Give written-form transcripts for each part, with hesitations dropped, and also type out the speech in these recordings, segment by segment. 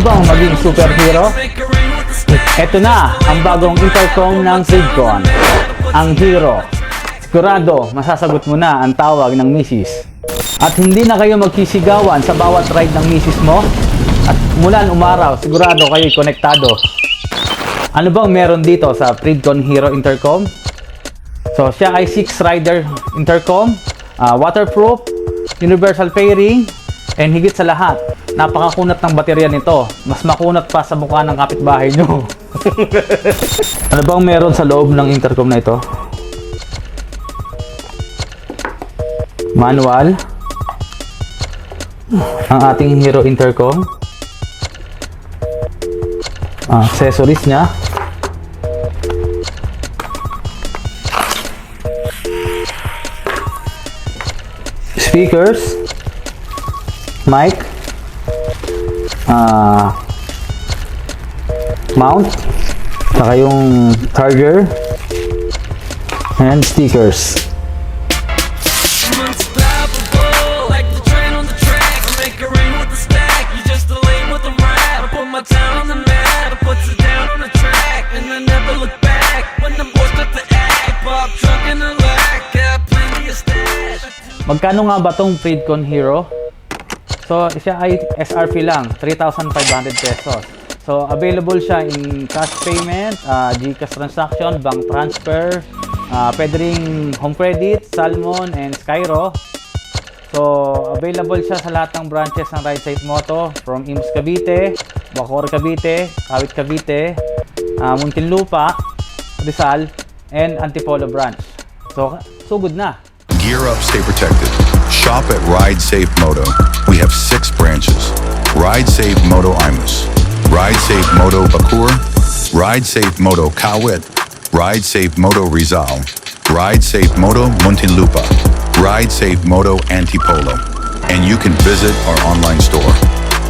mo bang maging superhero? Ito na ang bagong intercom ng Freedcon, ang Hero. Sigurado, masasagot mo na ang tawag ng misis. At hindi na kayo magsisigawan sa bawat ride ng misis mo. At mulan umaraw, sigurado kayo'y konektado. Ano bang meron dito sa Freedcon Hero Intercom? So, siya ay 6-rider intercom, waterproof, universal pairing, and higit sa lahat, napakakunat ng baterya nito. Mas makunat pa sa mukha ng kapitbahay nyo. Ano bang meron sa loob ng intercom na ito? Manual. Ang ating Hero Intercom. Accessories niya. Speakers. Mic. Mount. Saka yung charger. And stickers. Magkano nga ba tong Freedcon Hero? So, siya ay SRP lang, 3,500 pesos. So, available siya in cash payment, GCash transaction, bank transfer, pwede ring home credit, Salmon, and Skyro. So, available siya sa lahat ng branches ng Ride Safe Moto from Imus Cavite, Bacoor Cavite, Kawit Cavite, Muntinlupa, Rizal, and Antipolo branch. So good na. Gear up, stay protected. Shop at Ride Safe Moto. We have 6 branches. Ride Safe Moto Imus, Ride Safe Moto Bacoor, Ride Safe Moto Kawit, Ride Safe Moto Rizal, Ride Safe Moto Muntinlupa, Ride Safe Moto Antipolo. And you can visit our online store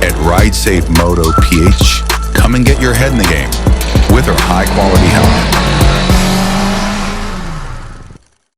at Ride Safe Moto PH. Come and get your head in the game with our high quality helmet.